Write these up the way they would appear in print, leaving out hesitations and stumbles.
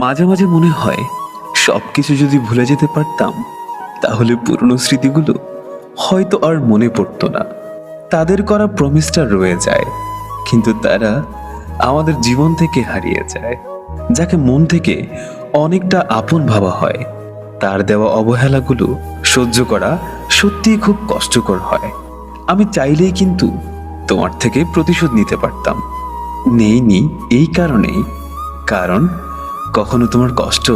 মাঝে মাঝে মনে হয় সবকিছু যদি ভুলে যেতে পারতাম তাহলে পুরনো স্মৃতিগুলো হয়তো আর মনে পড়তো না। তাদের করা প্রমিসটা রয়ে যায়, কিন্তু তারা আমাদের জীবন থেকে হারিয়ে যায়। যাকে মন থেকে অনেকটা আপন ভাবা হয়, তার দেওয়া অবহেলাগুলো সহ্য করা সত্যিই খুব কষ্টকর হয়। আমি চাইলেই কিন্তু তোমার থেকে প্রতিশোধ নিতে পারতাম, নেইনি এই কারণেই, কারণ কখনো তোমার কষ্ট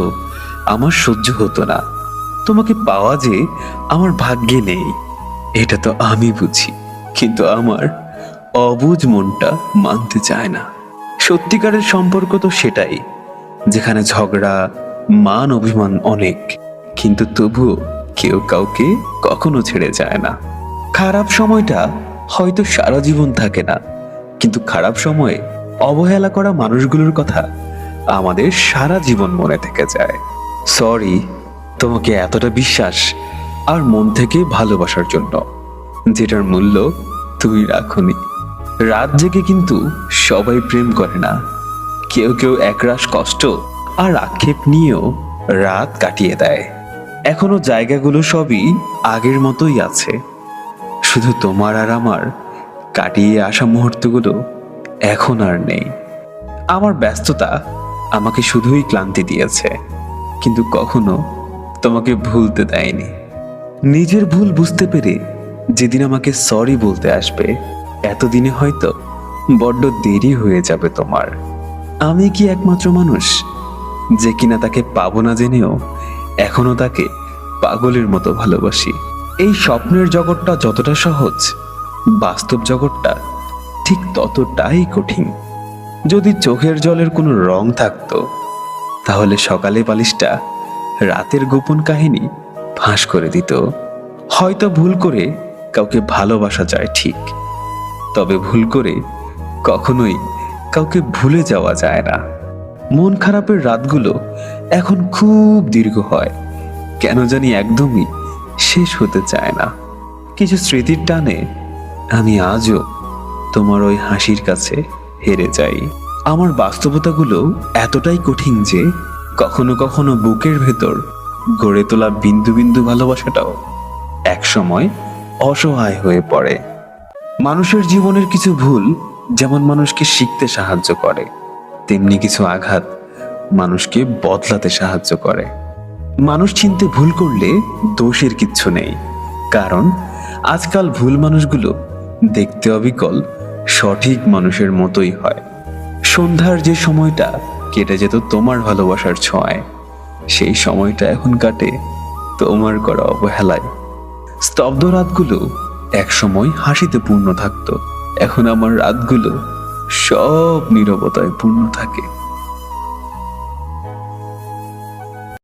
আমার সহ্য হতো না। তোমাকে পাওয়া যে আমার ভাগ্যে নেই এটা তো আমি বুঝি, কিন্তু আমার অবুঝ মনটা মানতে চায় না। সত্যিকারের সম্পর্ক তো সেটাই, যেখানে ঝগড়া, মান অভিমান অনেক, কিন্তু তবুও কেউ কাউকে কখনো ছেড়ে যায় না। খারাপ সময়টা হয়তো সারা জীবন থাকে না, কিন্তু খারাপ সময়ে অবহেলা করা মানুষগুলোর কথা আমাদের সারা জীবন মনে থেকে যায়। সরি তোমাকে এতটা বিশ্বাস আর মন থেকে ভালোবাসার জন্য, যেটার মূল্য তুমি রাখোনি। রাত জেগে কিন্তু সবাই প্রেম করে না, কেউ কেউ একরাশ কষ্ট আর আক্ষেপ নিয়েও রাত কাটিয়ে দেয়। এখনো জায়গাগুলো সবই আগের মতোই আছে, শুধু তোমার আর আমার কাটিয়ে আসা মুহূর্তগুলো এখন আর নেই। আমার ব্যস্ততা আমাকে শুধুই ক্লান্তি দিয়েছে, কিন্তু কখনো তোমাকে ভুলতে দেয়নি। নিজের ভুল বুঝতে পেরে যেদিন আমাকে সরি বলতে আসবে, এতদিনে হয়তো বড্ড দেরি হয়ে যাবে তোমার। আমি কি একমাত্র মানুষ যে কিনা তাকে পাবো না জেনেও এখনো তাকে পাগলের মতো ভালোবাসি? এই স্বপ্নের জগৎটা যতটা সহজ, বাস্তব জগৎটা ঠিক ততটাই কঠিন। যদি চোখের জলের কোনো রং থাকতো, তাহলে সকালে বালিশটা রাতের গোপন কাহিনী ফাঁস করে দিত। হয়তো ভুল করে কাউকে ভালোবাসা যায় ঠিক, তবে ভুল করে কখনোই কাউকে ভুলে যাওয়া যায় না। মন খারাপের রাতগুলো এখন খুব দীর্ঘ হয়, কেন জানি একদমই শেষ হতে চায় না। কিছু স্মৃতির টানে আমি আজও তোমার ওই হাসির কাছে হেরে যাই। আমার বাস্তবতাগুলো এতটাই কঠিন যে কখনো কখনো বুকের ভেতর গড়ে তোলা বিন্দু বিন্দু ভালোবাসাটাও একসময় অসহায় হয়ে পড়ে। মানুষের জীবনের কিছু ভুল যেমন মানুষকে শিখতে সাহায্য করে, তেমনি কিছু আঘাত মানুষকে বদলাতে সাহায্য করে। মানুষ চিনতে ভুল করলে দোষের কিচ্ছু নেই, কারণ আজকাল ভুল মানুষগুলো দেখতে অবিকল সঠিক মানুষের মতোই হয়। সন্ধ্যার যে সময়টা কেটে যেত তোমার ভালোবাসার ছোঁয়ায়, সেই সময়টা এখন কাটে তোমার করা অবহেলায়। স্তব্ধ রাতগুলো এক সময় হাসিতে পূর্ণ থাকতো, এখন আমার রাতগুলো সব নীরবতায় পূর্ণ থাকে।